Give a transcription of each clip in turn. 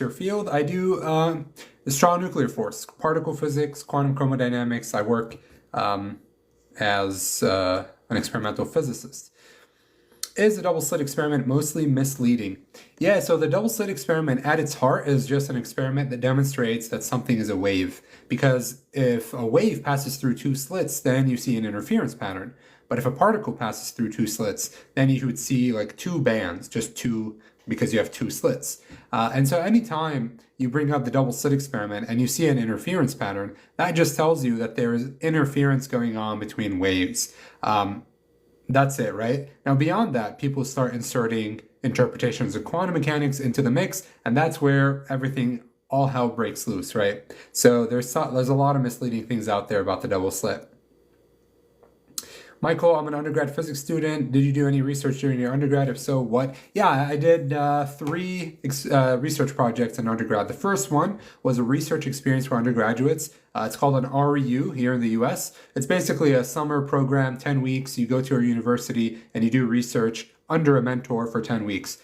your field. I do the strong nuclear force, particle physics, quantum chromodynamics. I work as an experimental physicist. Is the double slit experiment mostly misleading? Yeah, so the double slit experiment at its heart is just an experiment that demonstrates that something is a wave. Because if a wave passes through two slits, then you see an interference pattern. But if a particle passes through two slits, then you would see like two bands, just two, because you have two slits. And so anytime you bring up the double slit experiment and you see an interference pattern, that just tells you that there is interference going on between waves. That's it, right? Now, beyond that, people start inserting interpretations of quantum mechanics into the mix, and that's where everything, all hell breaks loose, right? So there's a lot of misleading things out there about the double slit. Michael, I'm an undergrad physics student. Did you do any research during your undergrad? If so, what? Yeah, I did three research projects in undergrad. The first one was a research experience for undergraduates. It's called an REU here in the US. It's basically a summer program, 10 weeks. You go to a university and you do research under a mentor for 10 weeks.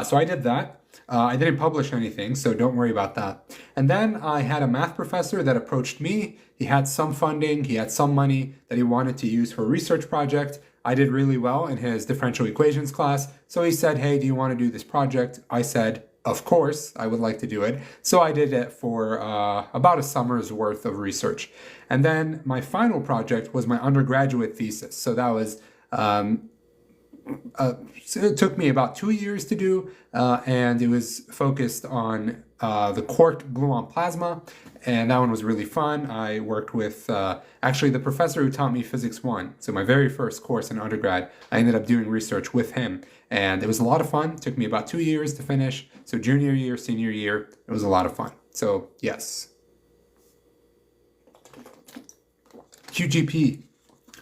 So I did that. I didn't publish anything, so don't worry about that. And then I had a math professor that approached me. He had some funding, he had some money that he wanted to use for a research project. I did really well in his differential equations class, so he said, hey, do you want to do this project? I said, of course, I would like to do it. So I did it for about a summer's worth of research. And then my final project was my undergraduate thesis. So that was so it took me about 2 years to do, and it was focused on the quark gluon plasma, and that one was really fun. I worked with actually the professor who taught me Physics 1, so my very first course in undergrad. I ended up doing research with him, and it was a lot of fun. It took me about 2 years to finish, so junior year, senior year, it was a lot of fun. So yes. QGP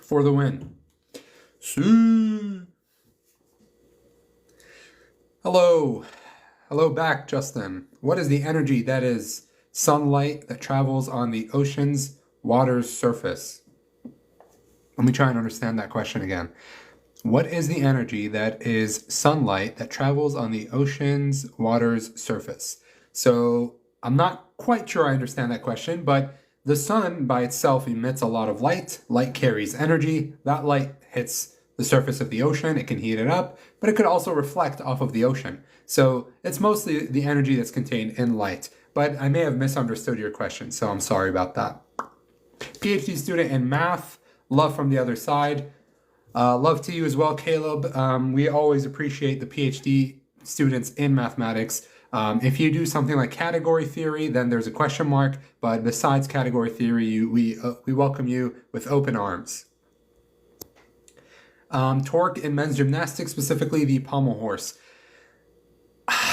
for the win. See. Hello. Hello back, Justin. What is the energy that is sunlight that travels on the ocean's water's surface? Let me try and understand that question again. What is the energy that is sunlight that travels on the ocean's water's surface? So I'm not quite sure I understand that question, but the sun by itself emits a lot of light. Light carries energy. That light hits the surface of the ocean, it can heat it up, but it could also reflect off of the ocean. So it's mostly the energy that's contained in light, but I may have misunderstood your question, so I'm sorry about that. PhD student in math, love from the other side. Love to you as well, Caleb. We always appreciate the PhD students in mathematics. If you do something like category theory, then there's a question mark, but besides category theory, we welcome you with open arms. Torque in men's gymnastics, specifically the pommel horse.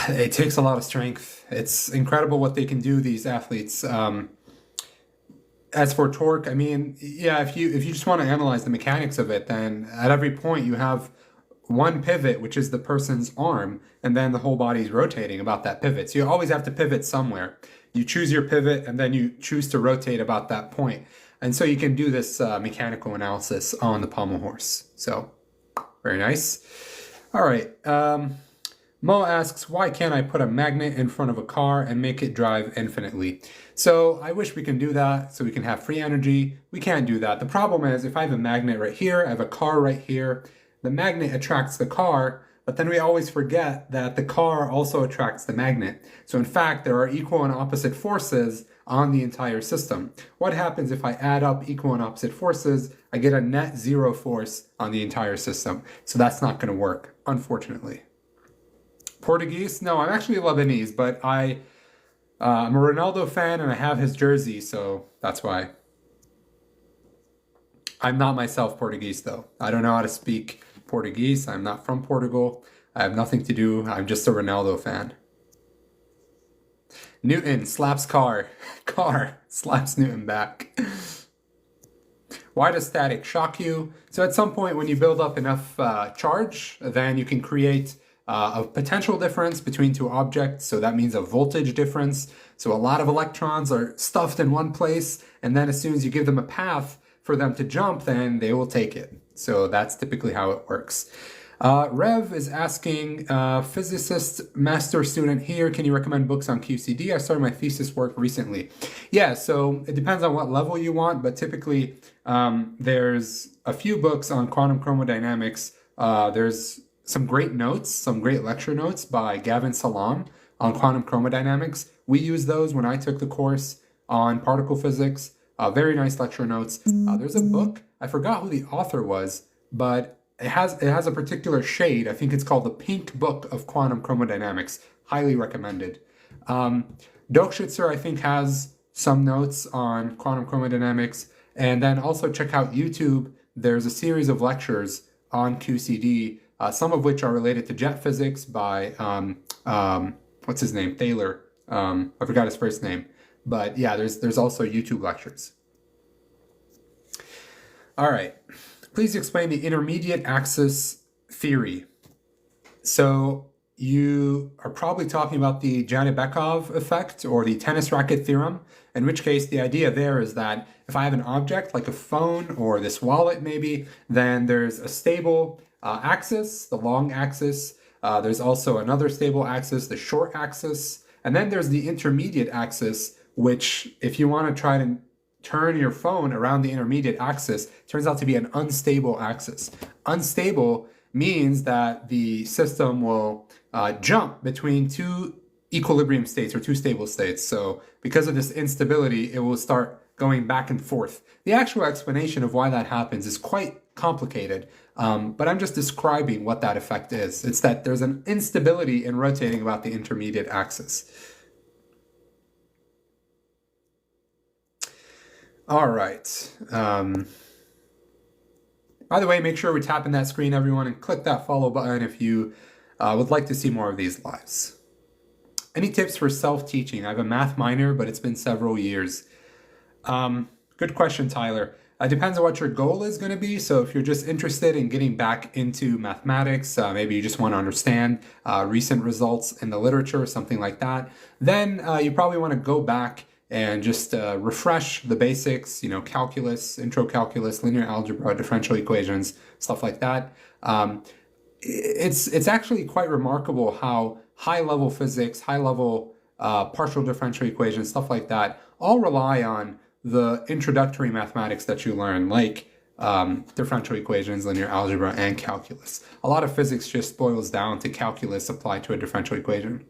It takes a lot of strength. It's incredible what they can do, these athletes. As for torque, I mean, yeah, if you just want to analyze the mechanics of it, then at every point you have one pivot, which is the person's arm, and then the whole body's rotating about that pivot. So you always have to pivot somewhere. You choose your pivot, and then you choose to rotate about that point. And so you can do this mechanical analysis on the pommel horse. So, very nice. All right. Mo asks, why can't I put a magnet in front of a car and make it drive infinitely? So I wish we can do that so we can have free energy. We can't do that. The problem is if I have a magnet right here, I have a car right here, the magnet attracts the car, but then we always forget that the car also attracts the magnet. So in fact, there are equal and opposite forces on the entire system. What happens if I add up equal and opposite forces? I get a net zero force on the entire system. So that's not going to work, unfortunately. Portuguese? No, I'm actually Lebanese, but I'm a Ronaldo fan and I have his jersey, so that's why. I'm not myself Portuguese, though. I don't know how to speak Portuguese. I'm not from Portugal. I have nothing to do. I'm just a Ronaldo fan. Newton slaps car. Car slaps Newton back. Why does static shock you? So at some point when you build up enough charge, then you can create a potential difference between two objects. So that means a voltage difference. So a lot of electrons are stuffed in one place, and then as soon as you give them a path for them to jump, then they will take it. So that's typically how it works. Rev is asking, physicist master student here, can you recommend books on QCD? I started my thesis work recently. Yeah, so it depends on what level you want, but typically there's a few books on quantum chromodynamics. There's some great notes, some great lecture notes by Gavin Salam on quantum chromodynamics. We used those when I took the course on particle physics. Very nice lecture notes. There's a book, I forgot who the author was, but it has a particular shade. I think it's called The Pink Book of Quantum Chromodynamics. Highly recommended. Dokshitzer, I think, has some notes on quantum chromodynamics. And then also check out YouTube. There's a series of lectures on QCD, some of which are related to jet physics by, what's his name? Thaler. I forgot his first name. But yeah, there's also YouTube lectures. All right. Please explain the intermediate axis theory. So you are probably talking about the Janibekov effect or the tennis racket theorem, in which case the idea there is that if I have an object like a phone or this wallet maybe, then there's a stable axis, the long axis. There's also another stable axis, the short axis. And then there's the intermediate axis, which if you want to try to turn your phone around the intermediate axis, turns out to be an unstable axis. Unstable means that the system will jump between two equilibrium states or two stable states. So because of this instability, it will start going back and forth. The actual explanation of why that happens is quite complicated, but I'm just describing what that effect is. It's that there's an instability in rotating about the intermediate axis. All right. By the way, make sure we tap in that screen, everyone, and click that follow button if you would like to see more of these lives. Any tips for self-teaching? I have a math minor, but it's been several years. Good question, Tyler. It depends on what your goal is going to be. So if you're just interested in getting back into mathematics, maybe you just want to understand recent results in the literature, something like that, then you probably want to go back and just refresh the basics, calculus, intro calculus, linear algebra, differential equations, stuff like that. It's actually quite remarkable how high-level physics, high-level partial differential equations, stuff like that, all rely on the introductory mathematics that you learn, like differential equations, linear algebra, and calculus. A lot of physics just boils down to calculus applied to a differential equation.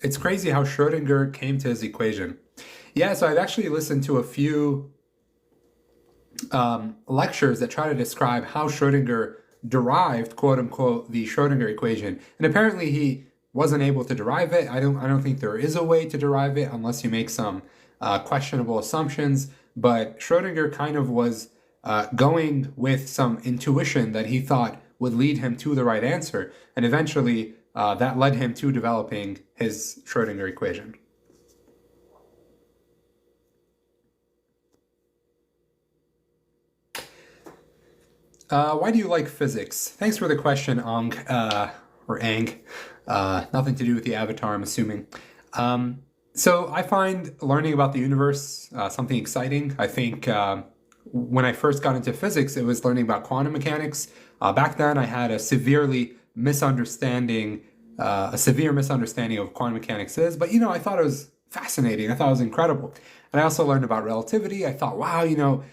It's crazy how Schrödinger came to his equation. Yeah, so I've actually listened to a few lectures that try to describe how Schrödinger derived, quote unquote, the Schrödinger equation. And apparently he wasn't able to derive it. I don't think there is a way to derive it unless you make some questionable assumptions. But Schrödinger kind of was going with some intuition that he thought would lead him to the right answer. And eventually that led him to developing his Schrödinger equation. Why do you like physics? Thanks for the question, Ong, or Ang. Nothing to do with the avatar, I'm assuming. So I find learning about the universe something exciting. I think when I first got into physics, it was learning about quantum mechanics. Back then, I had a severe misunderstanding of quantum mechanics is, but I thought it was fascinating. I thought it was incredible. And I also learned about relativity. I thought, wow,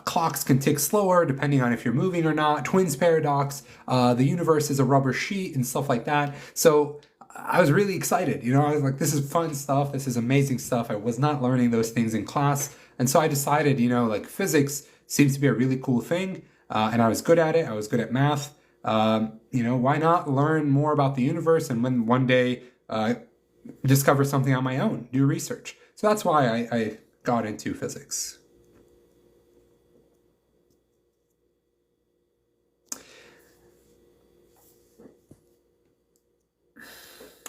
clocks can tick slower depending on if you're moving or not. Twins paradox, the universe is a rubber sheet and stuff like that. So I was really excited. I was like, this is fun stuff. This is amazing stuff. I was not learning those things in class. And so I decided, physics seems to be a really cool thing. And I was good at it. I was good at math. Why not learn more about the universe and when one day discover something on my own, do research. So that's why I got into physics.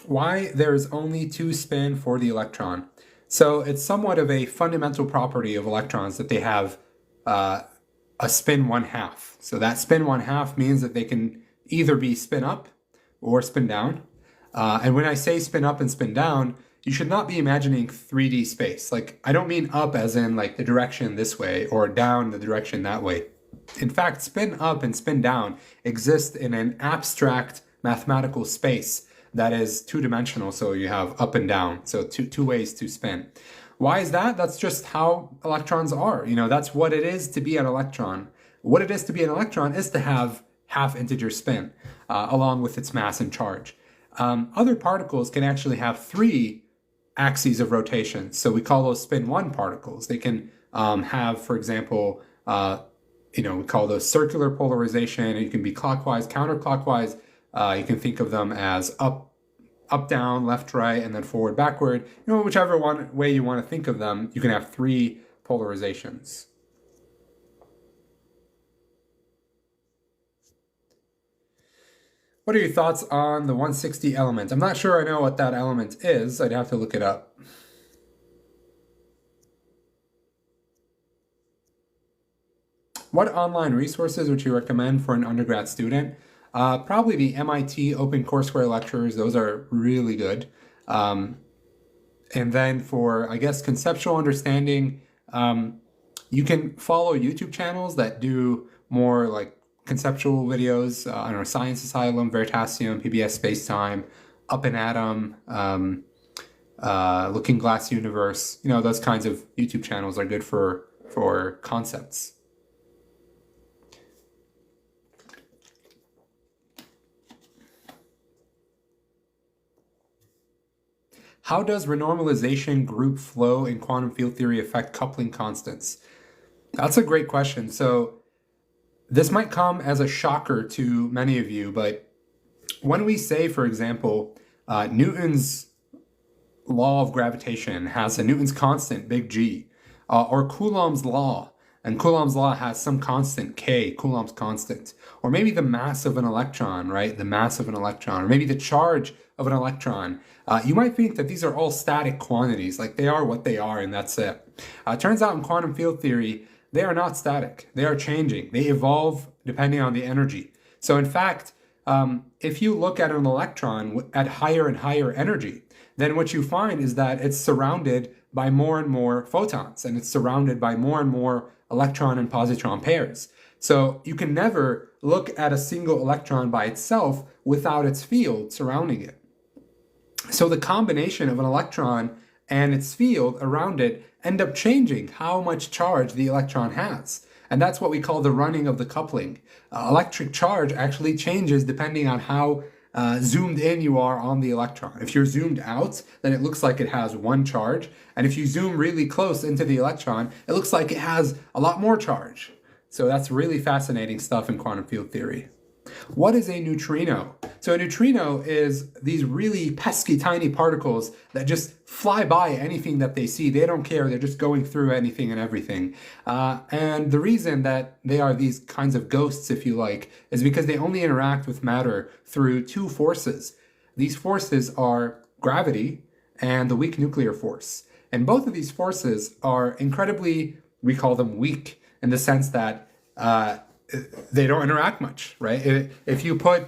Why there's only two spin for the electron. So it's somewhat of a fundamental property of electrons that they have a spin 1/2. So that spin 1/2 means that they can either be spin up or spin down. And when I say spin up and spin down, you should not be imagining 3D space. Like, I don't mean up as in like the direction this way or down the direction that way. In fact, spin up and spin down exist in an abstract mathematical space that is two-dimensional. So you have up and down, so two ways to spin. Why is that? That's just how electrons are. That's what it is to be an electron. What it is to be an electron is to have half-integer spin along with its mass and charge. Other particles can actually have three axes of rotation. So we call those spin 1 particles. They can have, for example, we call those circular polarization. It can be clockwise, counterclockwise. You can think of them as up, down, left, right, and then forward, backward. Whichever way you want to think of them, you can have three polarizations. What are your thoughts on the 160 element? I'm not sure I know what that element is. I'd have to look it up. What online resources would you recommend for an undergrad student? Probably the MIT OpenCourseware lectures. Those are really good. And then for, I guess, conceptual understanding, you can follow YouTube channels that do more like conceptual videos. I don't know, Science Asylum, Veritasium, PBS Spacetime, Up and Atom, Looking Glass Universe. Those kinds of YouTube channels are good for concepts. How does renormalization, group flow, and quantum field theory affect coupling constants? That's a great question. So this might come as a shocker to many of you, but when we say, for example, Newton's law of gravitation has a Newton's constant, big G, or Coulomb's law, and Coulomb's law has some constant, K, Coulomb's constant, or maybe the mass of an electron, right? The mass of an electron, or maybe the charge of an electron. You might think that these are all static quantities, like they are what they are, and that's it. Turns out in quantum field theory, they are not static. They are changing. They evolve depending on the energy. So in fact, if you look at an electron at higher and higher energy, then what you find is that it's surrounded by more and more photons, and it's surrounded by more and more electron and positron pairs. So you can never look at a single electron by itself without its field surrounding it. So the combination of an electron and its field around it end up changing how much charge the electron has. And that's what we call the running of the coupling. Electric charge actually changes depending on how zoomed in you are on the electron. If you're zoomed out, then it looks like it has one charge. And if you zoom really close into the electron, it looks like it has a lot more charge. So that's really fascinating stuff in quantum field theory. What is a neutrino? So a neutrino is these really pesky tiny particles that just fly by anything that they see. They don't care. They're just going through anything and everything. And the reason that they are these kinds of ghosts, if you like, is because they only interact with matter through two forces. These forces are gravity and the weak nuclear force. And both of these forces are incredibly, we call them weak, in the sense that they don't interact much, right? If you put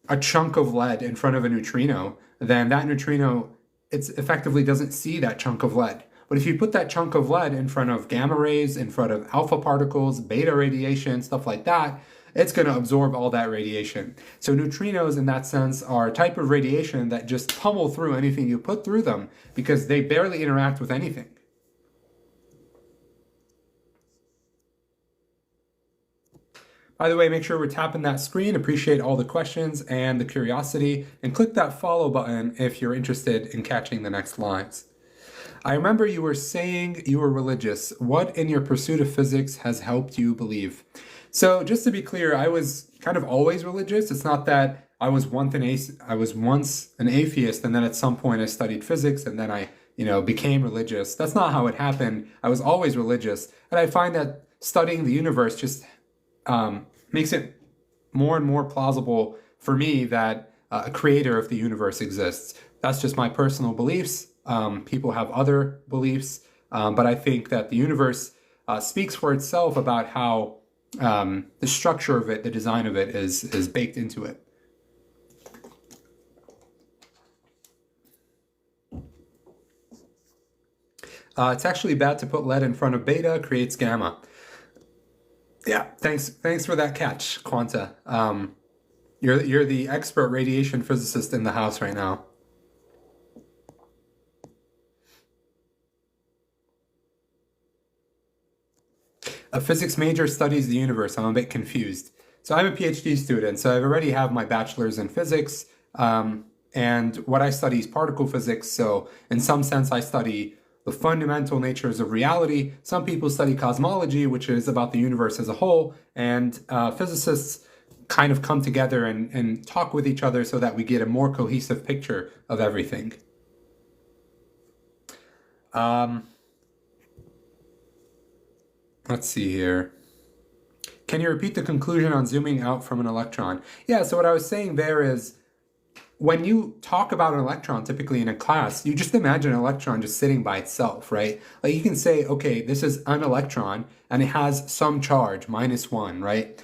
a chunk of lead in front of a neutrino, then that neutrino, it effectively doesn't see that chunk of lead. But if you put that chunk of lead in front of gamma rays, in front of alpha particles, beta radiation, stuff like that, it's going to absorb all that radiation. So neutrinos, in that sense, are a type of radiation that just pummel through anything you put through them because they barely interact with anything. By the way, make sure we're tapping that screen. Appreciate all the questions and the curiosity. And click that follow button if you're interested in catching the next lives. I remember you were saying you were religious. What in your pursuit of physics has helped you believe? So just to be clear, I was kind of always religious. It's not that I was once an atheist and then at some point I studied physics and then I became religious. That's not how it happened. I was always religious. And I find that studying the universe just makes it more and more plausible for me that a creator of the universe exists. That's just my personal beliefs. People have other beliefs, but I think that the universe speaks for itself about how the structure of it, the design of it is baked into it. It's actually bad to put lead in front of beta, creates gamma. Yeah, thanks for that catch, Quanta. You're the expert radiation physicist in the house right now. A physics major studies the universe. I'm a bit confused. So I'm a PhD student, so I already have my bachelor's in physics, and what I study is particle physics. So in some sense, I study the fundamental natures of reality. Some people study cosmology, which is about the universe as a whole, and physicists kind of come together and talk with each other so that we get a more cohesive picture of everything. Um, let's see here. Can you repeat the conclusion on zooming out from an electron? Yeah, so what I was saying there is when you talk about an electron, typically in a class, you just imagine an electron just sitting by itself, right? Like you can say, okay, this is an electron and it has some charge, -1, right?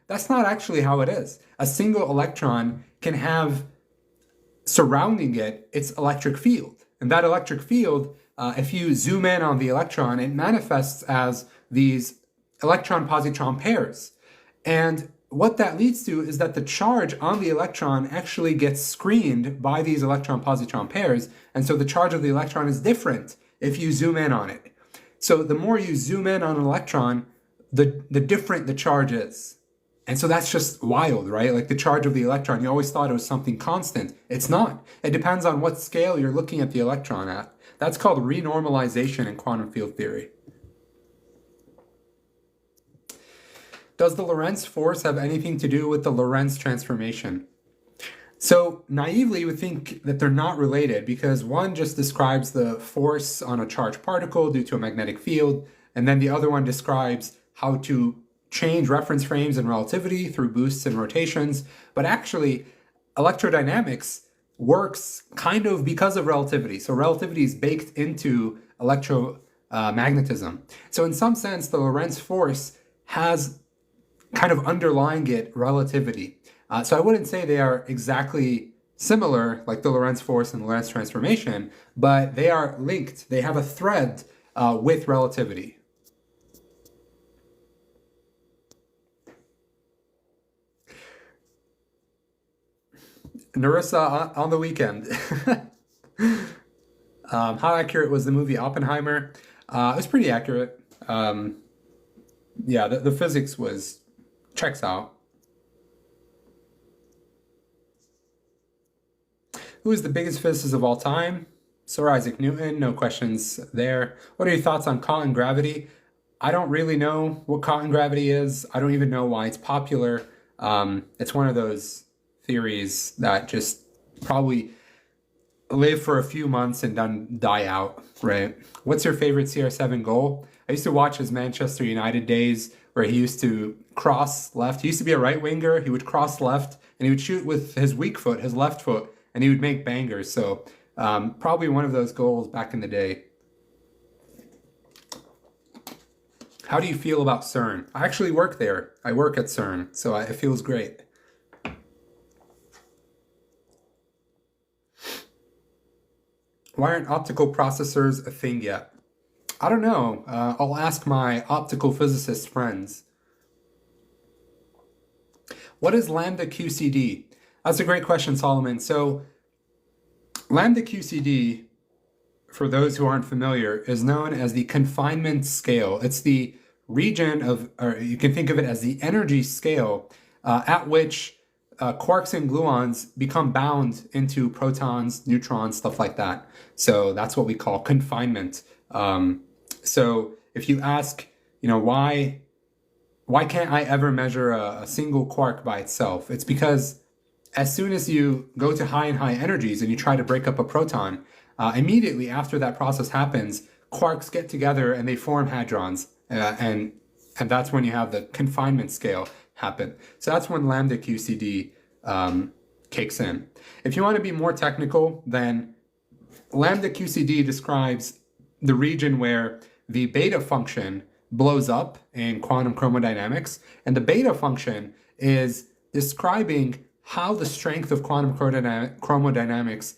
That's not actually how it is. A single electron can have surrounding it its electric field. And that electric field, if you zoom in on the electron, it manifests as these electron-positron pairs. And what that leads to is that the charge on the electron actually gets screened by these electron-positron pairs, and so the charge of the electron is different if you zoom in on it. So the more you zoom in on an electron, the different the charge is. And so that's just wild, right? Like the charge of the electron, you always thought it was something constant. It's not. It depends on what scale you're looking at the electron at. That's called renormalization in quantum field theory. Does the Lorentz force have anything to do with the Lorentz transformation? So naively, you would think that they're not related because one just describes the force on a charged particle due to a magnetic field, and then the other one describes how to change reference frames in relativity through boosts and rotations. But actually, electrodynamics works kind of because of relativity. So relativity is baked into electromagnetism. So in some sense, the Lorentz force has kind of underlying it relativity. So I wouldn't say they are exactly similar, like the Lorentz force and the Lorentz transformation, but they are linked. They have a thread with relativity. Narissa on the weekend. How accurate was the movie Oppenheimer? It was pretty accurate. Yeah, the physics checks out. Who is the biggest physicist of all time? Sir Isaac Newton, no questions there. What are your thoughts on cotton gravity? I don't really know what cotton gravity is. I don't even know why it's popular. It's one of those theories that just probably live for a few months and then die out, right? What's your favorite CR7 goal? I used to watch his Manchester United days where he used to cross left. He used to be a right winger. He would cross left and he would shoot with his weak foot, his left foot, and he would make bangers. So probably one of those goals back in the day. How do you feel about CERN? I actually work there. I work at CERN, so it feels great. Why aren't optical processors a thing yet? I don't know. I'll ask my optical physicist friends. What is lambda QCD? That's a great question, Solomon. So lambda QCD, for those who aren't familiar, is known as the confinement scale. It's the region of, or you can think of it as the energy scale at which quarks and gluons become bound into protons, neutrons, stuff like that. So that's what we call confinement. So if you ask, why can't I ever measure a single quark by itself? It's because as soon as you go to high and high energies and you try to break up a proton, immediately after that process happens, quarks get together and they form hadrons. And that's when you have the confinement scale happen. So that's when lambda QCD kicks in. If you want to be more technical, then lambda QCD describes the region where the beta function blows up in quantum chromodynamics, and the beta function is describing how the strength of quantum chromodynamics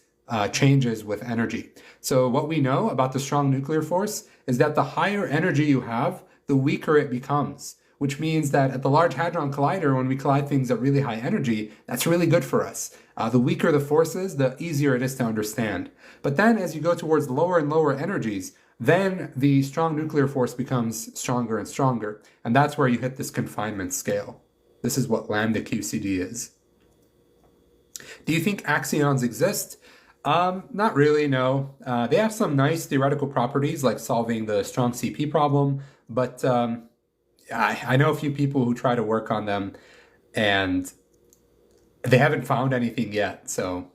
changes with energy. So what we know about the strong nuclear force is that the higher energy you have, the weaker it becomes. which means that at the Large Hadron Collider, when we collide things at really high energy, that's really good for us. The weaker the forces, the easier it is to understand. But then as you go towards lower and lower energies, then the strong nuclear force becomes stronger and stronger. And that's where you hit this confinement scale. This is what lambda QCD is. Do you think axions exist? Not really, no. They have some nice theoretical properties like solving the strong CP problem, but I know a few people who try to work on them and they haven't found anything yet, so...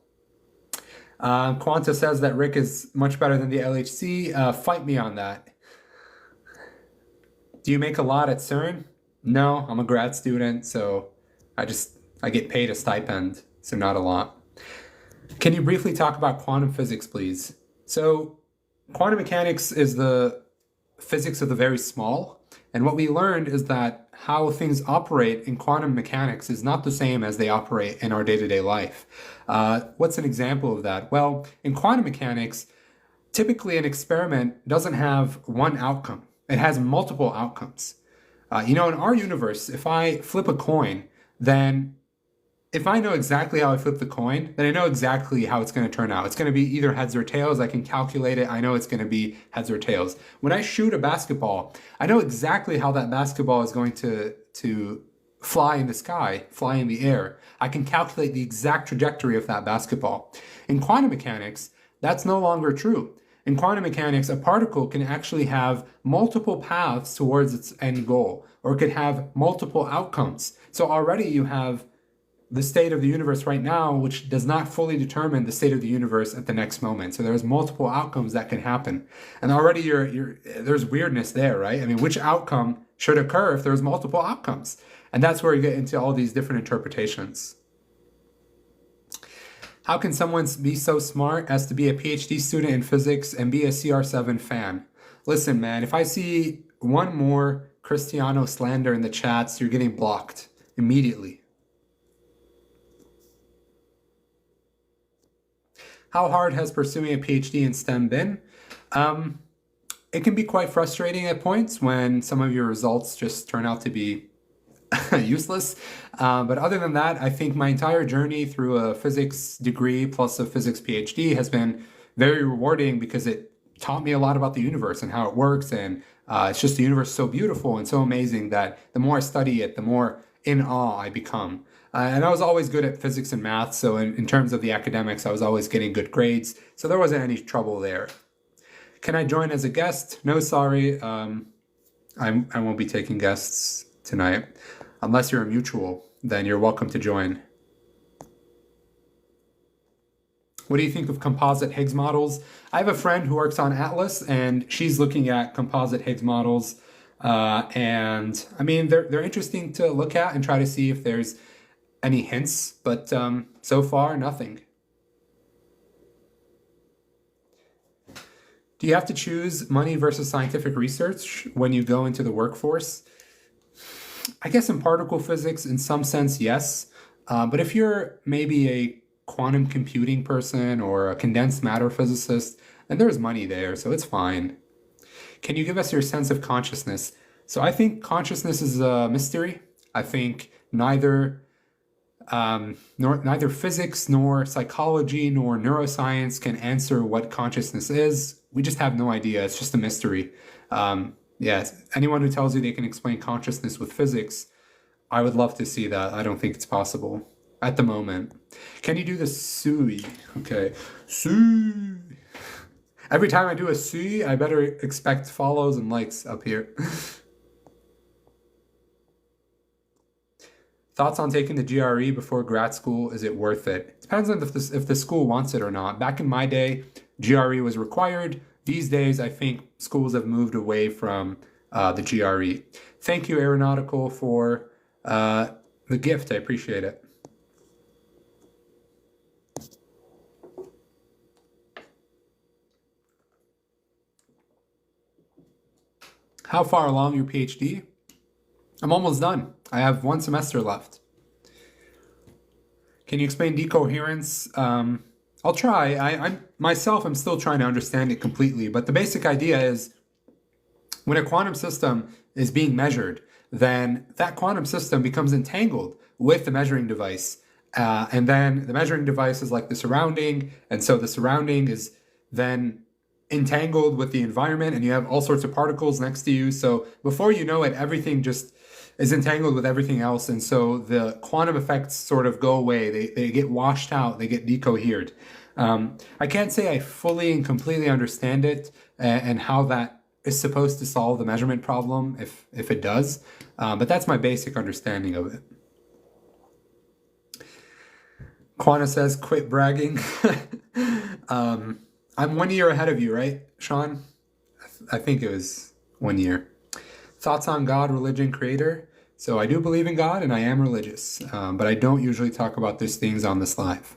Quanta says that Rick is much better than the LHC. Fight me on that. Do you make a lot at CERN? No, I'm a grad student, so I get paid a stipend, so not a lot. Can you briefly talk about quantum physics, please? So quantum mechanics is the physics of the very small, and what we learned is that how things operate in quantum mechanics is not the same as they operate in our day-to-day life. What's an example of that? Well, in quantum mechanics, typically an experiment doesn't have one outcome. It has multiple outcomes. In our universe, if I flip a coin, then if I know exactly how I flip the coin, then I know exactly how it's going to turn out. It's going to be either heads or tails. I can calculate it. I know it's going to be heads or tails. When I shoot a basketball, I know exactly how that basketball is going to fly in the sky, fly in the air. I can calculate the exact trajectory of that basketball. In quantum mechanics, that's no longer true. In quantum mechanics, a particle can actually have multiple paths towards its end goal, or it could have multiple outcomes. So already you have the state of the universe right now, which does not fully determine the state of the universe at the next moment. So there's multiple outcomes that can happen. And already there's weirdness there, right? I mean, which outcome should occur if there's multiple outcomes? And that's where you get into all these different interpretations. How can someone be so smart as to be a PhD student in physics and be a CR7 fan? Listen, man, if I see one more Cristiano slander in the chats, you're getting blocked immediately. How hard has pursuing a PhD in STEM been? It can be quite frustrating at points when some of your results just turn out to be useless. But other than that, I think my entire journey through a physics degree plus a physics PhD has been very rewarding because it taught me a lot about the universe and how it works. And it's just the universe is so beautiful and so amazing that the more I study it, the more in awe I become. And I was always good at physics and math, so in terms of the academics, I was always getting good grades, so there wasn't any trouble there. Can I join as a guest? No, sorry. I won't be taking guests tonight. Unless you're a mutual, then you're welcome to join. What do you think of composite Higgs models? I have a friend who works on Atlas, and she's looking at composite Higgs models. And I mean, they're interesting to look at and try to see if there's any hints, but so far, nothing. Do you have to choose money versus scientific research when you go into the workforce? I guess in particle physics, in some sense, yes. But if you're maybe a quantum computing person or a condensed matter physicist, then there's money there, so it's fine. Can you give us your sense of consciousness? So I think consciousness is a mystery. I think neither physics nor psychology nor neuroscience can answer what consciousness is. We just have no idea. It's just a mystery. Yes, anyone who tells you they can explain consciousness with physics, I would love to see that. I don't think it's possible at the moment. Can you do the sui? Okay, sui. Every time I do a sui, I better expect follows and likes up here. Thoughts on taking the GRE before grad school? Is it worth it? Depends on if the school wants it or not. Back in my day, GRE was required. These days, I think schools have moved away from the GRE. Thank you, Aeronautical, for the gift. I appreciate it. How far along your PhD? I'm almost done. I have 1 semester left. Can you explain decoherence? I'll try. I'm still trying to understand it completely, but the basic idea is when a quantum system is being measured, then that quantum system becomes entangled with the measuring device. And then the measuring device is like the surrounding, and so the surrounding is then entangled with the environment, and you have all sorts of particles next to you. So before you know it, everything just is entangled with everything else, and so the quantum effects sort of go away. They get washed out, they get decohered. I can't say I fully and completely understand it and how that is supposed to solve the measurement problem, if it does, but that's my basic understanding of it. Quana says, quit bragging. I'm 1 year ahead of you, right, Sean? I think it was 1 year. Thoughts on God, religion, creator? So I do believe in God and I am religious, but I don't usually talk about these things on this live.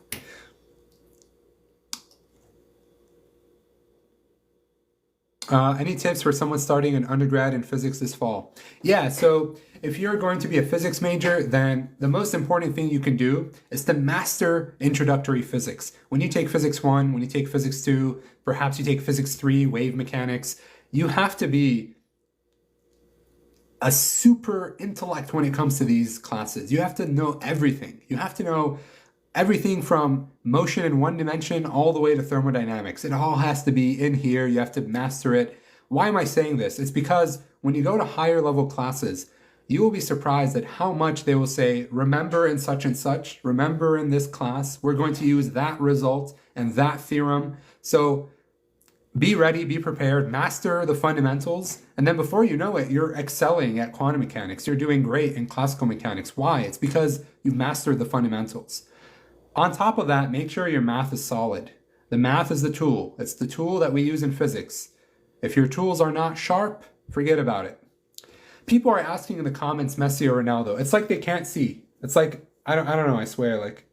Any tips for someone starting an undergrad in physics this fall? Yeah, so if you're going to be a physics major, then the most important thing you can do is to master introductory physics. When you take physics 1, when you take physics 2, perhaps you take physics 3, wave mechanics, you have to be a super intellect when it comes to these classes. You have to know everything. You have to know everything from motion in one dimension all the way to thermodynamics. It all has to be in here. You have to master it. Why am I saying this? It's because when you go to higher level classes, you will be surprised at how much they will say, remember in such and such, remember in this class, we're going to use that result and that theorem. So be ready, be prepared, master the fundamentals, and then before you know it, you're excelling at quantum mechanics. You're doing great in classical mechanics. Why? It's because you've mastered the fundamentals. On top of that, make sure your math is solid. The math is the tool. It's the tool that we use in physics. If your tools are not sharp, forget about it. People are asking in the comments, Messi or Ronaldo. It's like they can't see. It's like, I don't know, I swear, like,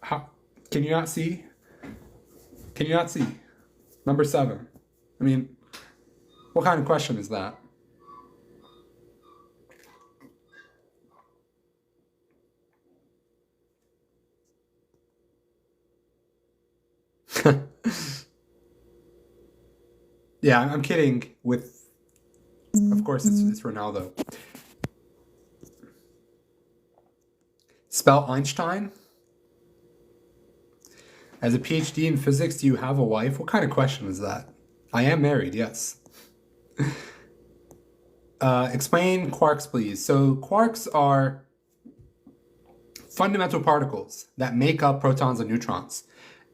how can you not see? Can you not see? Number 7. I mean, what kind of question is that? Yeah, I'm kidding with, of course, it's Ronaldo. Spell Einstein? As a PhD in physics, do you have a wife? What kind of question is that? I am married, yes. Explain quarks, please. So quarks are fundamental particles that make up protons and neutrons.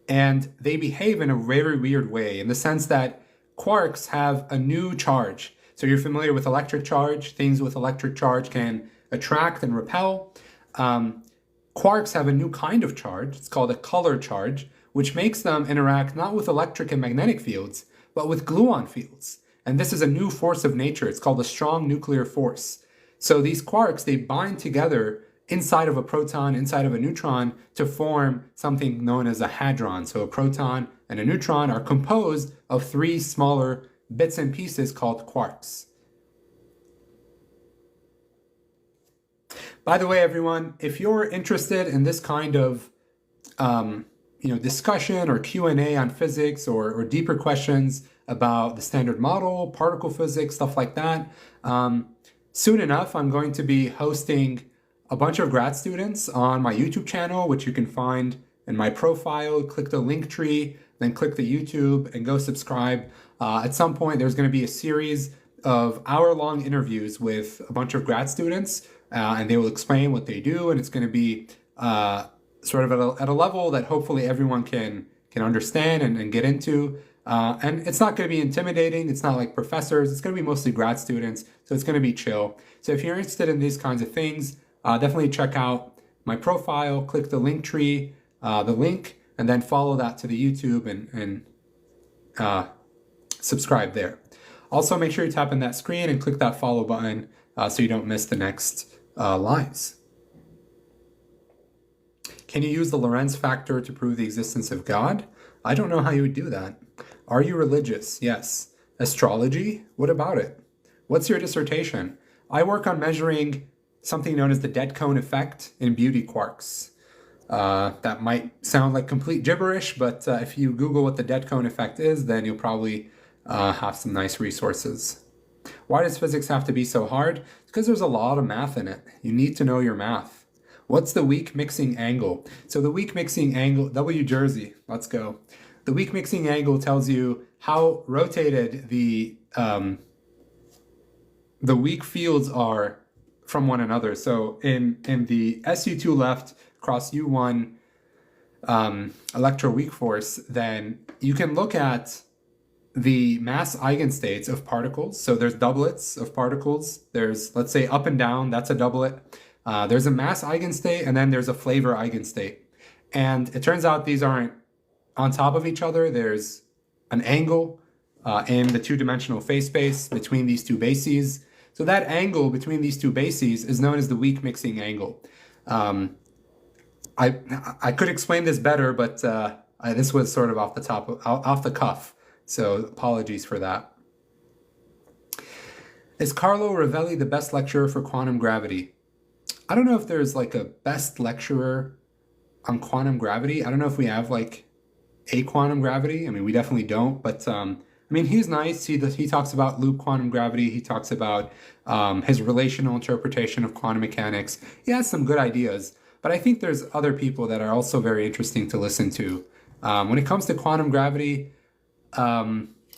And they behave in a very weird way in the sense that quarks have a new charge. So you're familiar with electric charge. Things with electric charge can attract and repel. Quarks have a new kind of charge. It's called a color charge, which makes them interact not with electric and magnetic fields, but with gluon fields. And this is a new force of nature. It's called a strong nuclear force. So these quarks, they bind together inside of a proton, inside of a neutron, to form something known as a hadron. So a proton and a neutron are composed of 3 smaller bits and pieces called quarks. By the way, everyone, if you're interested in this kind of discussion or Q&A on physics or deeper questions about the standard model, particle physics, stuff like that, soon enough, I'm going to be hosting a bunch of grad students on my YouTube channel, which you can find in my profile. Click the link tree, then click the YouTube and go subscribe. At some point, there's going to be a series of hour-long interviews with a bunch of grad students, and they will explain what they do, and it's going to be sort of at a level that hopefully everyone can understand and get into. And it's not going to be intimidating. It's not like professors. It's going to be mostly grad students, so it's going to be chill. So if you're interested in these kinds of things, definitely check out my profile, click the link tree, the link, and then follow that to the YouTube and subscribe there. Also, make sure you tap on that screen and click that follow button so you don't miss the next lives. Can you use the Lorentz factor to prove the existence of God? I don't know how you would do that. Are you religious? Yes. Astrology? What about it? What's your dissertation? I work on measuring something known as the dead cone effect in beauty quarks. That might sound like complete gibberish, but if you Google what the dead cone effect is, then you'll probably have some nice resources. Why does physics have to be so hard? Because there's a lot of math in it. You need to know your math. What's the weak mixing angle? So the weak mixing angle, W Jersey, let's go. The weak mixing angle tells you how rotated the weak fields are from one another. So in the SU2 left cross U1 electroweak force, then you can look at the mass eigenstates of particles. So there's doublets of particles. There's, let's say, up and down, that's a doublet. There's a mass eigenstate, and then there's a flavor eigenstate. And it turns out these aren't on top of each other. There's an angle in the two-dimensional phase space between these two bases. So that angle between these two bases is known as the weak mixing angle. I could explain this better, but this was sort of off the cuff. So apologies for that. Is Carlo Rovelli the best lecturer for quantum gravity? I don't know if there's like a best lecturer on quantum gravity. I don't know if we have like a quantum gravity. I mean, we definitely don't, but I mean, he's nice. He talks about loop quantum gravity. He talks about his relational interpretation of quantum mechanics. He has some good ideas, but I think there's other people that are also very interesting to listen to. When it comes to quantum gravity,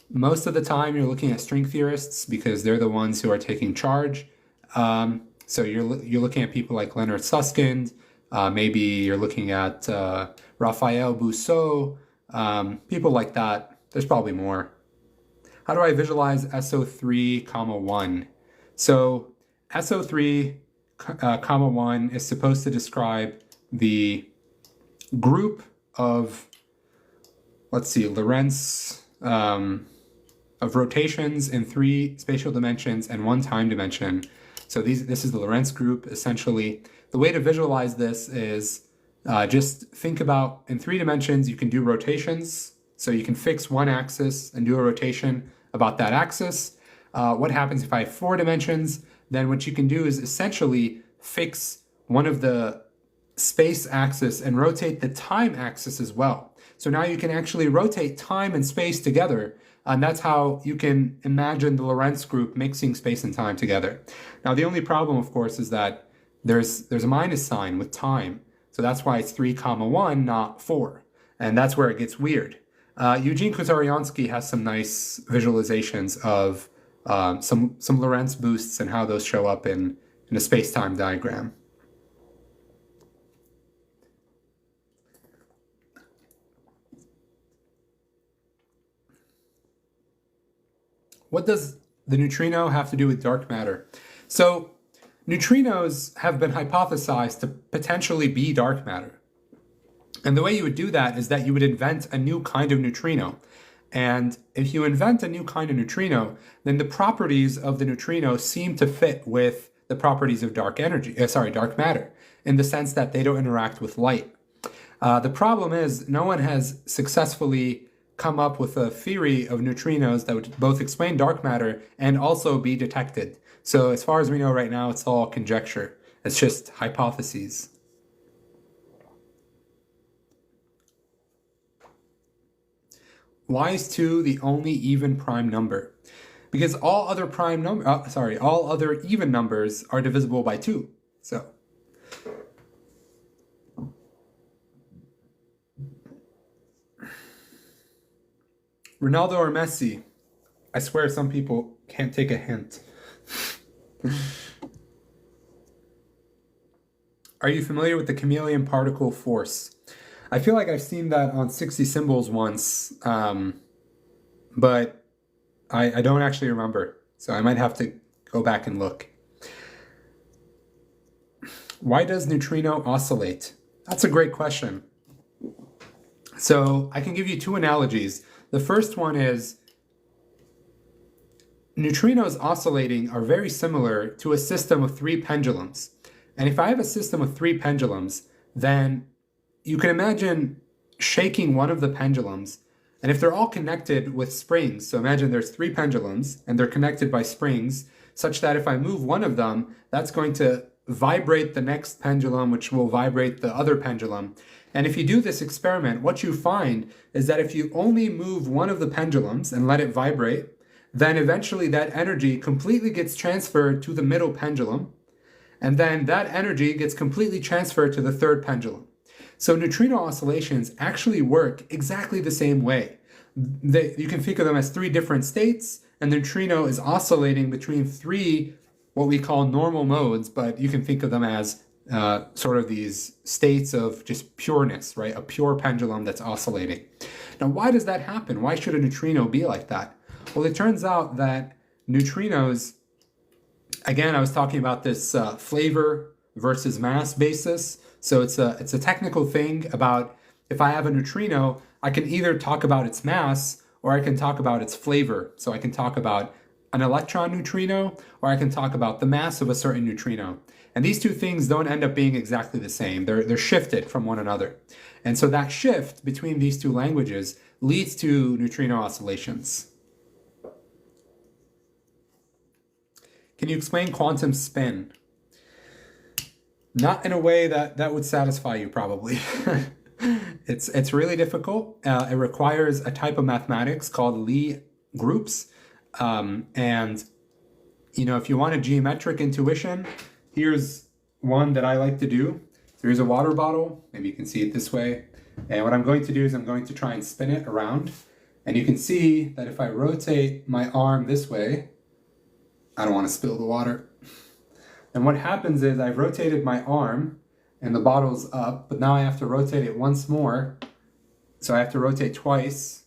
most of the time you're looking at string theorists because they're the ones who are taking charge. So you're looking at people like Leonard Susskind. Maybe you're looking at Raphael Bousseau, people like that. There's probably more. How do I visualize SO3, 1? So SO3, 1 is supposed to describe the group of, let's see, Lorentz of rotations in 3 spatial dimensions and 1 time dimension. So this is the Lorentz group, essentially. The way to visualize this is just think about, in 3 dimensions, you can do rotations. So you can fix one axis and do a rotation about that axis. What happens if I have 4 dimensions? Then what you can do is essentially fix one of the space axis and rotate the time axis as well. So now you can actually rotate time and space together, and that's how you can imagine the Lorentz group mixing space and time together. Now the only problem, of course, is that there's a minus sign with time. So that's why it's 3, 1, not 4. And that's where it gets weird. Eugene Kuzariansky has some nice visualizations of some Lorentz boosts and how those show up in a space-time diagram. What does the neutrino have to do with dark matter? So neutrinos have been hypothesized to potentially be dark matter. And the way you would do that is that you would invent a new kind of neutrino. And if you invent a new kind of neutrino, then the properties of the neutrino seem to fit with the properties of dark matter, in the sense that they don't interact with light. The problem is no one has successfully come up with a theory of neutrinos that would both explain dark matter and also be detected. So as far as we know right now, it's all conjecture. It's just hypotheses. Why is 2 the only even prime number? Because all other even numbers are divisible by 2. So Ronaldo or Messi? I swear some people can't take a hint. Are you familiar with the chameleon particle force? I feel like I've seen that on 60 Symbols once, but I don't actually remember, so I might have to go back and look. Why does neutrino oscillate? That's a great question. So I can give you 2 analogies. The first one is neutrinos oscillating are very similar to a system of 3 pendulums. And if I have a system of 3 pendulums, then you can imagine shaking one of the pendulums, and if they're all connected with springs, so imagine there's 3 pendulums and they're connected by springs, such that if I move one of them, that's going to vibrate the next pendulum, which will vibrate the other pendulum. And if you do this experiment, what you find is that if you only move one of the pendulums and let it vibrate, then eventually that energy completely gets transferred to the middle pendulum, and then that energy gets completely transferred to the third pendulum. So neutrino oscillations actually work exactly the same way. You can think of them as three different states, and the neutrino is oscillating between three what we call normal modes, but you can think of them as sort of these states of just pureness, right? A pure pendulum that's oscillating. Now, why does that happen? Why should a neutrino be like that? Well, it turns out that neutrinos, again, I was talking about this flavor versus mass basis. So it's a technical thing about if I have a neutrino, I can either talk about its mass or I can talk about its flavor. So I can talk about an electron neutrino or I can talk about the mass of a certain neutrino. And these two things don't end up being exactly the same. They're shifted from one another. And so that shift between these two languages leads to neutrino oscillations. Can you explain quantum spin? Not in a way that would satisfy you, probably. It's really difficult. It requires a type of mathematics called Lie groups. And, you know, if you want a geometric intuition, here's one that I like to do. There's a water bottle. Maybe you can see it this way. And what I'm going to do is I'm going to try and spin it around. And you can see that if I rotate my arm this way, I don't want to spill the water. And what happens is I've rotated my arm and the bottle's up, but now I have to rotate it once more. So I have to rotate twice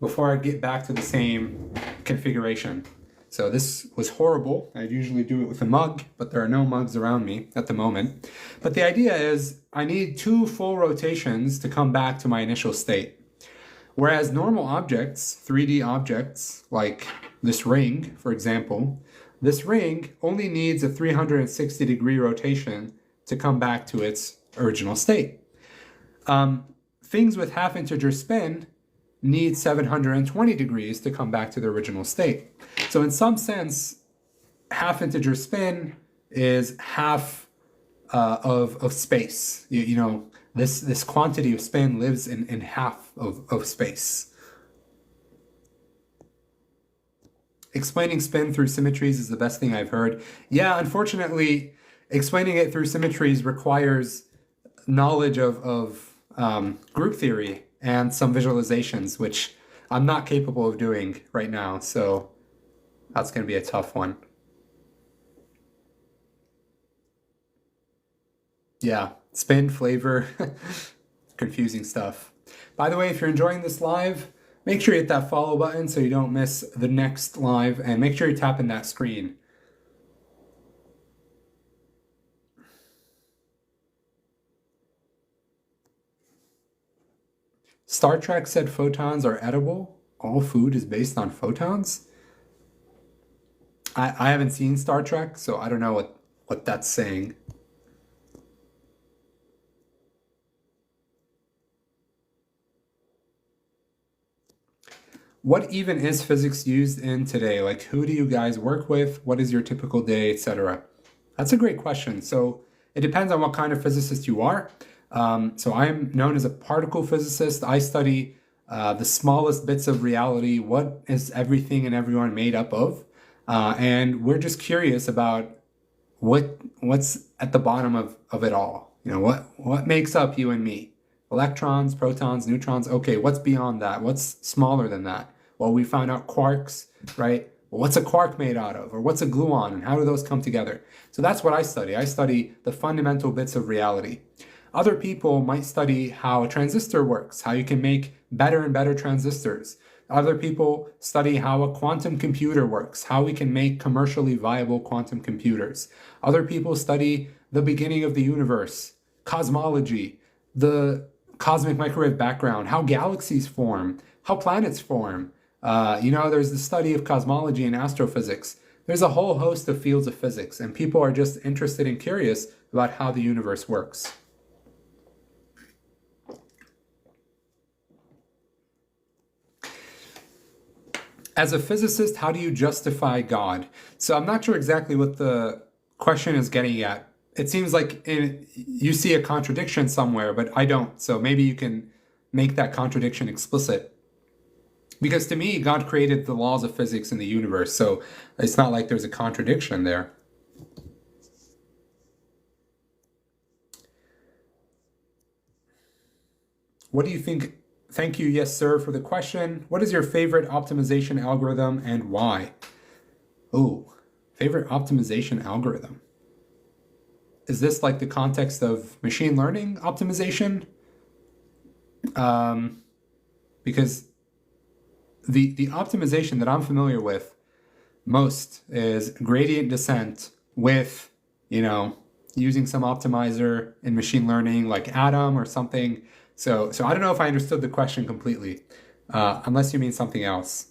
before I get back to the same configuration. So this was horrible. I usually do it with a mug, but there are no mugs around me at the moment. But the idea is I need 2 full rotations to come back to my initial state. Whereas normal objects, 3D objects, like this ring, for example, this ring only needs a 360-degree rotation to come back to its original state. Things with half-integer spin need 720 degrees to come back to the original state. So in some sense, half-integer spin is half of space. You know, this quantity of spin lives in half of space. Explaining spin through symmetries is the best thing I've heard. Yeah, unfortunately, explaining it through symmetries requires knowledge of group theory and some visualizations, which I'm not capable of doing right now. So that's going to be a tough one. Yeah, spin, flavor, confusing stuff. By the way, if you're enjoying this live, make sure you hit that follow button so you don't miss the next live, and make sure you tap in that screen. Star Trek said photons are edible. All food is based on photons. I haven't seen Star Trek, so I don't know what that's saying. What even is physics used in today? Like, who do you guys work with? What is your typical day, etc.? That's a great question. So it depends on what kind of physicist you are. So I'm known as a particle physicist. I study the smallest bits of reality. What is everything and everyone made up of? And we're just curious about what's at the bottom of it all. You know, what makes up you and me? Electrons, protons, neutrons. Okay, what's beyond that? What's smaller than that? Well, we found out quarks, right? Well, what's a quark made out of? Or what's a gluon? And how do those come together? So that's what I study. I study the fundamental bits of reality. Other people might study how a transistor works, how you can make better and better transistors. Other people study how a quantum computer works, how we can make commercially viable quantum computers. Other people study the beginning of the universe, cosmology, the cosmic microwave background, how galaxies form, how planets form. There's the study of cosmology and astrophysics. There's a whole host of fields of physics, and people are just interested and curious about how the universe works. As a physicist, how do you justify God? So I'm not sure exactly what the question is getting at. It seems like you see a contradiction somewhere, but I don't. So maybe you can make that contradiction explicit. Because to me, God created the laws of physics in the universe, so it's not like there's a contradiction there. What do you think? Thank you, yes, sir, for the question. What is your favorite optimization algorithm and why? Oh, favorite optimization algorithm. Is this like the context of machine learning optimization? Because the optimization that I'm familiar with most is gradient descent with, using some optimizer in machine learning like Atom or something. So I don't know if I understood the question completely, unless you mean something else.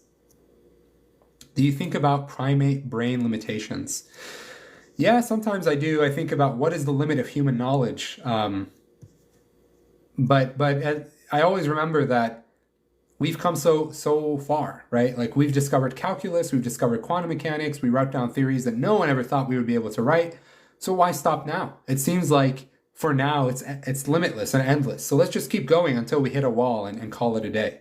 Do you think about primate brain limitations? Yeah, sometimes I do. I think about what is the limit of human knowledge. But I always remember that we've come so far, right? Like we've discovered calculus, we've discovered quantum mechanics, we wrote down theories that no one ever thought we would be able to write. So why stop now? It seems like for now it's limitless and endless. So let's just keep going until we hit a wall and call it a day.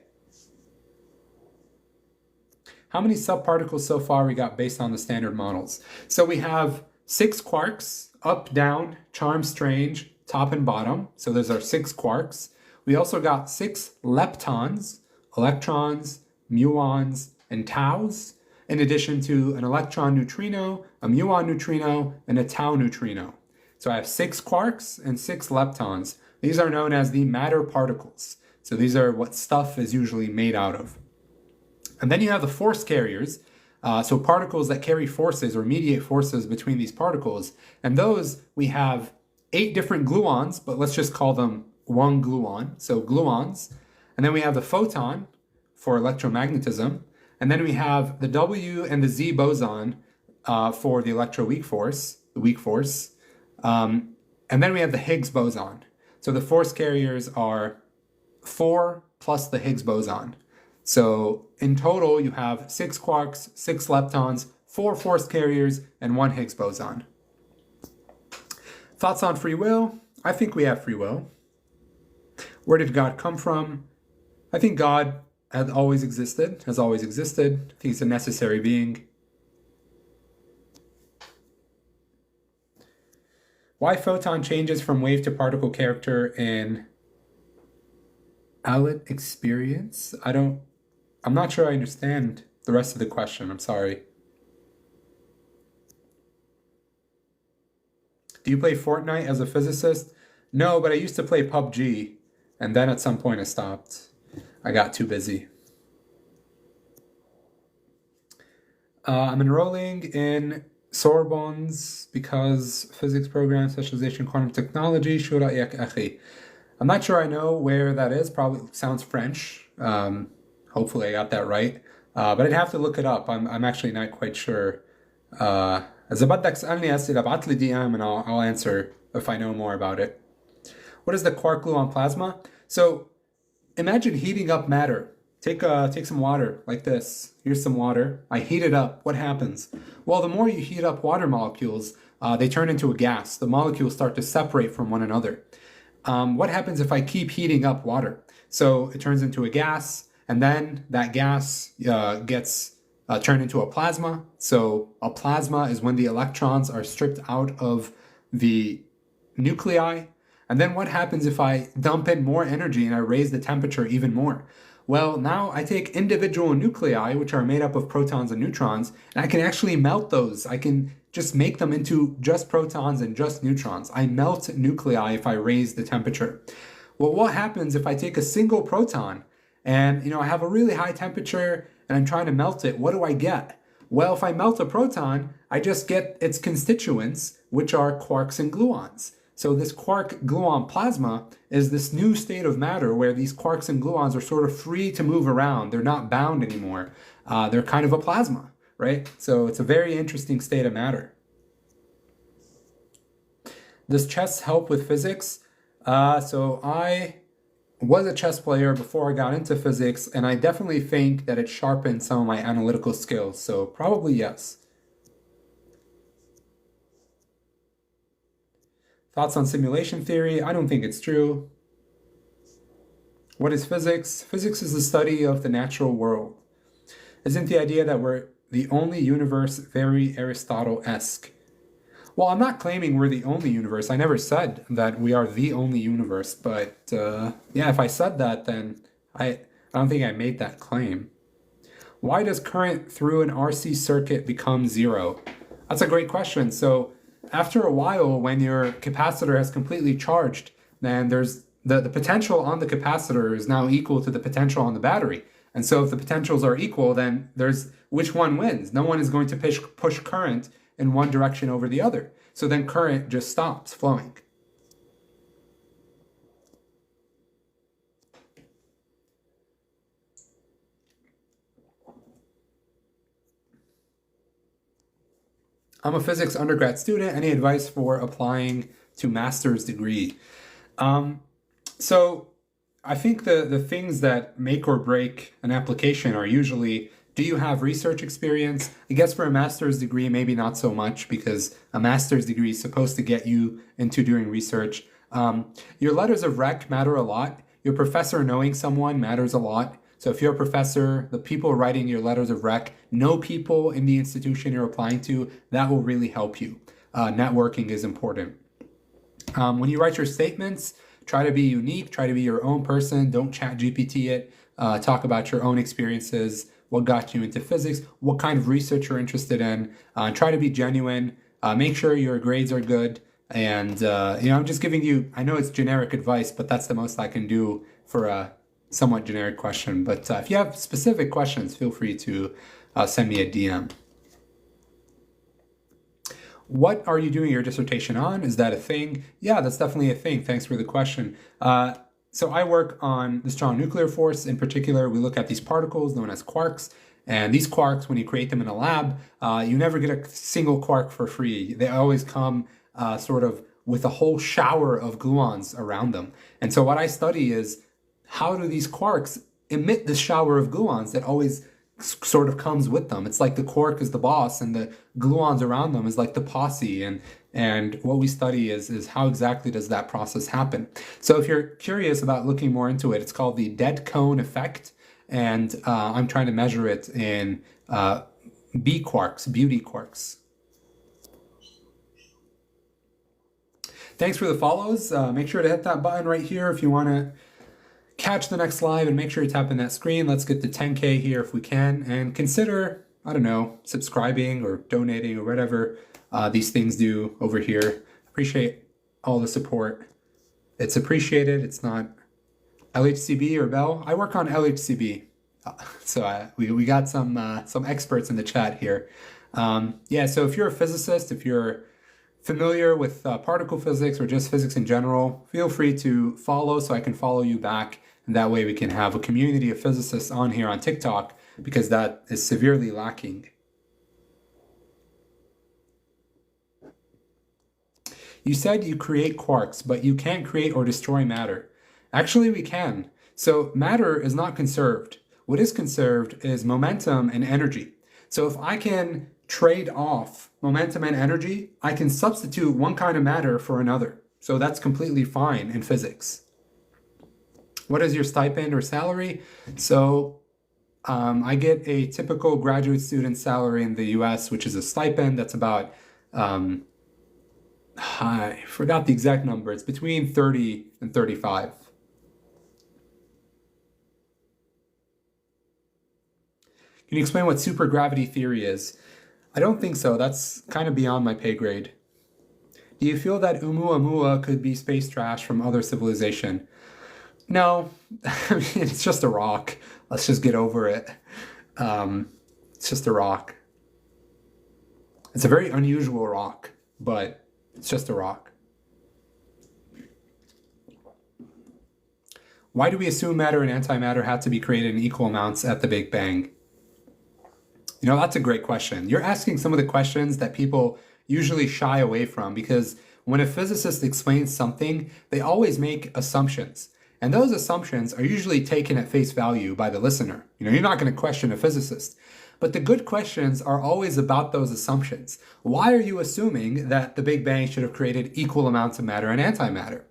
How many subparticles so far we got based on the standard models? So we have 6 quarks, up, down, charm, strange, top and bottom. So those are 6 quarks. We also got 6 leptons, electrons, muons, and taus, in addition to an electron neutrino, a muon neutrino, and a tau neutrino. So I have 6 quarks and 6 leptons. These are known as the matter particles. So these are what stuff is usually made out of. And then you have the force carriers, so particles that carry forces or mediate forces between these particles. And those, we have 8 different gluons, but let's just call them one gluon, so gluons. And then we have the photon for electromagnetism. And then we have the W and the Z boson for the electroweak force, the weak force. And then we have the Higgs boson. So the force carriers are 4 plus the Higgs boson. So in total, you have 6 quarks, 6 leptons, 4 force carriers, and 1 Higgs boson. Thoughts on free will? I think we have free will. Where did God come from? I think God has always existed. I think he's a necessary being. Why photon changes from wave to particle character in Allet experience? I'm not sure I understand the rest of the question. I'm sorry. Do you play Fortnite as a physicist? No, but I used to play PUBG, and then at some point I stopped. I got too busy. I'm enrolling in Sorbonne's because physics program, specialization, quantum technology. شو رأيك أخي? I'm not sure I know where that is. Probably sounds French. Hopefully I got that right. But I'd have to look it up. I'm actually not quite sure. إذا بدك تسألني أسئلة ابعت لي DM and I'll answer if I know more about it. What is the quark gluon plasma? So imagine heating up matter. Take some water like this. Here's some water. I heat it up. What happens? Well, the more you heat up water molecules, they turn into a gas. The molecules start to separate from one another. What happens if I keep heating up water? So it turns into a gas, and then that gas gets turned into a plasma. So a plasma is when the electrons are stripped out of the nuclei. And then what happens if I dump in more energy and I raise the temperature even more? Well, now I take individual nuclei, which are made up of protons and neutrons, and I can actually melt those. I can just make them into just protons and just neutrons. I melt nuclei if I raise the temperature. Well, what happens if I take a single proton and I have a really high temperature and I'm trying to melt it? What do I get? Well, if I melt a proton, I just get its constituents, which are quarks and gluons. So this quark-gluon plasma is this new state of matter where these quarks and gluons are sort of free to move around. They're not bound anymore. They're kind of a plasma, right? So it's a very interesting state of matter. Does chess help with physics? So I was a chess player before I got into physics, and I definitely think that it sharpened some of my analytical skills. So probably yes. Thoughts on simulation theory? I don't think it's true. What is physics? Physics is the study of the natural world. Isn't the idea that we're the only universe very Aristotle-esque? Well, I'm not claiming we're the only universe. I never said that we are the only universe, but yeah, if I said that, then I don't think I made that claim. Why does current through an RC circuit become zero? That's a great question. So after a while, when your capacitor has completely charged, then there's the potential on the capacitor is now equal to the potential on the battery. And so if the potentials are equal, then there's which one wins? No one is going to push current in one direction over the other. So then current just stops flowing. I'm a physics undergrad student. Any advice for applying to master's degree? So I think the things that make or break an application are usually, do you have research experience? I guess for a master's degree, maybe not so much, because a master's degree is supposed to get you into doing research. Your letters of rec matter a lot. Your professor knowing someone matters a lot. So if you're a professor, the people writing your letters of rec know people in the institution you're applying to, that will really help you. Networking is important. When you write your statements, try to be unique, try to be your own person. Don't chat GPT it. Talk about your own experiences, what got you into physics, what kind of research you're interested in. Try to be genuine. Make sure your grades are good. And, I'm just giving you, I know it's generic advice, but that's the most I can do for a somewhat generic question. But if you have specific questions, feel free to send me a DM. What are you doing your dissertation on? Is that a thing? Yeah, that's definitely a thing. Thanks for the question. So I work on the strong nuclear force. In particular, we look at these particles known as quarks. And these quarks, when you create them in a lab, you never get a single quark for free. They always come sort of with a whole shower of gluons around them. And so what I study is, how do these quarks emit this shower of gluons that always sort of comes with them? It's like the quark is the boss and the gluons around them is like the posse. And what we study is how exactly does that process happen? So if you're curious about looking more into it, it's called the dead cone effect. And I'm trying to measure it in B quarks, beauty quarks. Thanks for the follows. Make sure to hit that button right here if you want to catch the next live, and make sure you tap in that screen. Let's get to 10K here if we can, and consider, I don't know, subscribing or donating or whatever these things do over here. Appreciate all the support. It's appreciated. It's not LHCb or Bell. I work on LHCb, so we got some experts in the chat here. Yeah, so if you're a physicist, if you're familiar with particle physics or just physics in general, feel free to follow so I can follow you back. And that way we can have a community of physicists on here on TikTok, because that is severely lacking. You said you create quarks, but you can't create or destroy matter. Actually, we can. So matter is not conserved. What is conserved is momentum and energy. So if I can trade off momentum and energy, I can substitute one kind of matter for another. So that's completely fine in physics. What is your stipend or salary? So I get a typical graduate student salary in the US, which is a stipend that's about, I forgot the exact number. It's between 30 and 35. Can you explain what supergravity theory is? I don't think so. That's kind of beyond my pay grade. Do you feel that Oumuamua could be space trash from other civilization? No, I mean, it's just a rock. Let's just get over it. It's just a rock. It's a very unusual rock, but it's just a rock. Why do we assume matter and antimatter had to be created in equal amounts at the Big Bang? You know, that's a great question. You're asking some of the questions that people usually shy away from, because when a physicist explains something, they always make assumptions. And those assumptions are usually taken at face value by the listener. You know, you're not going to question a physicist. But the good questions are always about those assumptions. Why are you assuming that the Big Bang should have created equal amounts of matter and antimatter?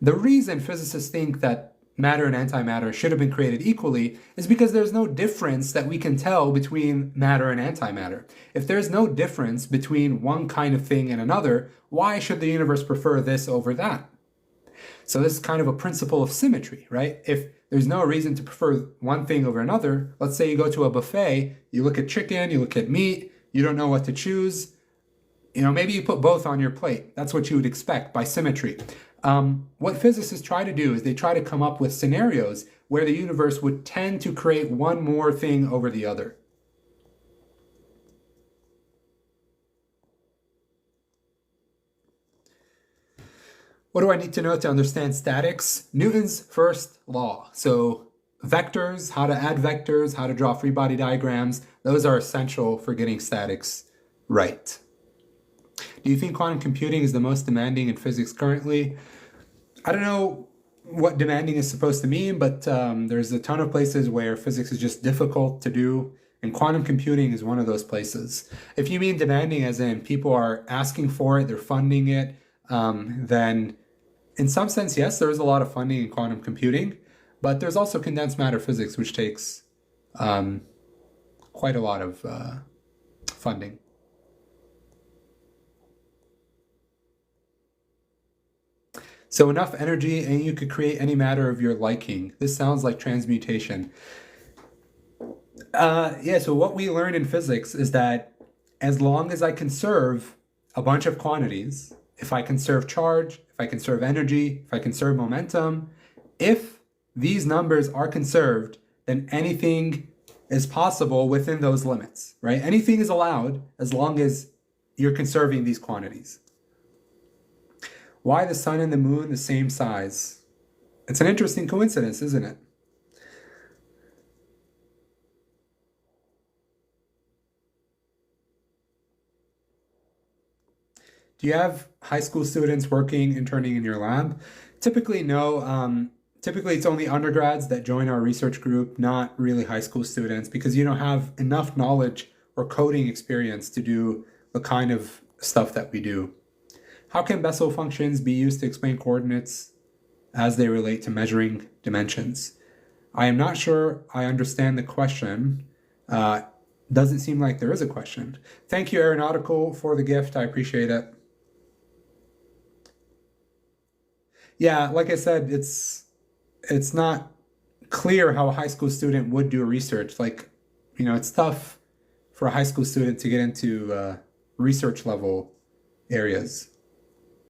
The reason physicists think that matter and antimatter should have been created equally is because there's no difference that we can tell between matter and antimatter. If there's no difference between one kind of thing and another, why should the universe prefer this over that? So this is kind of a principle of symmetry, right? If there's no reason to prefer one thing over another, let's say you go to a buffet, you look at chicken, you look at meat, you don't know what to choose. Maybe you put both on your plate. That's what you would expect by symmetry. What physicists try to do is they try to come up with scenarios where the universe would tend to create one more thing over the other. What do I need to know to understand statics? Newton's first law. So vectors, how to add vectors, how to draw free body diagrams, those are essential for getting statics right. Do you think quantum computing is the most demanding in physics currently? I don't know what demanding is supposed to mean, but there's a ton of places where physics is just difficult to do, and quantum computing is one of those places. If you mean demanding as in people are asking for it, they're funding it, then in some sense, yes, there is a lot of funding in quantum computing, but there's also condensed matter physics, which takes quite a lot of funding. So enough energy and you could create any matter of your liking. This sounds like transmutation. Yeah, so what we learned in physics is that as long as I conserve a bunch of quantities, if I conserve charge, if I conserve energy, if I conserve momentum, if these numbers are conserved, then anything is possible within those limits, right? Anything is allowed as long as you're conserving these quantities. Why the sun and the moon the same size? It's an interesting coincidence, isn't it? Do you have high school students working, interning in your lab? Typically, no. Typically, it's only undergrads that join our research group, not really high school students, because you don't have enough knowledge or coding experience to do the kind of stuff that we do. How can Bessel functions be used to explain coordinates as they relate to measuring dimensions? I am not sure I understand the question. Doesn't seem like there is a question. Thank you, Aeronautical, for the gift. I appreciate it. Yeah, like I said, it's not clear how a high school student would do research. It's tough for a high school student to get into research level areas.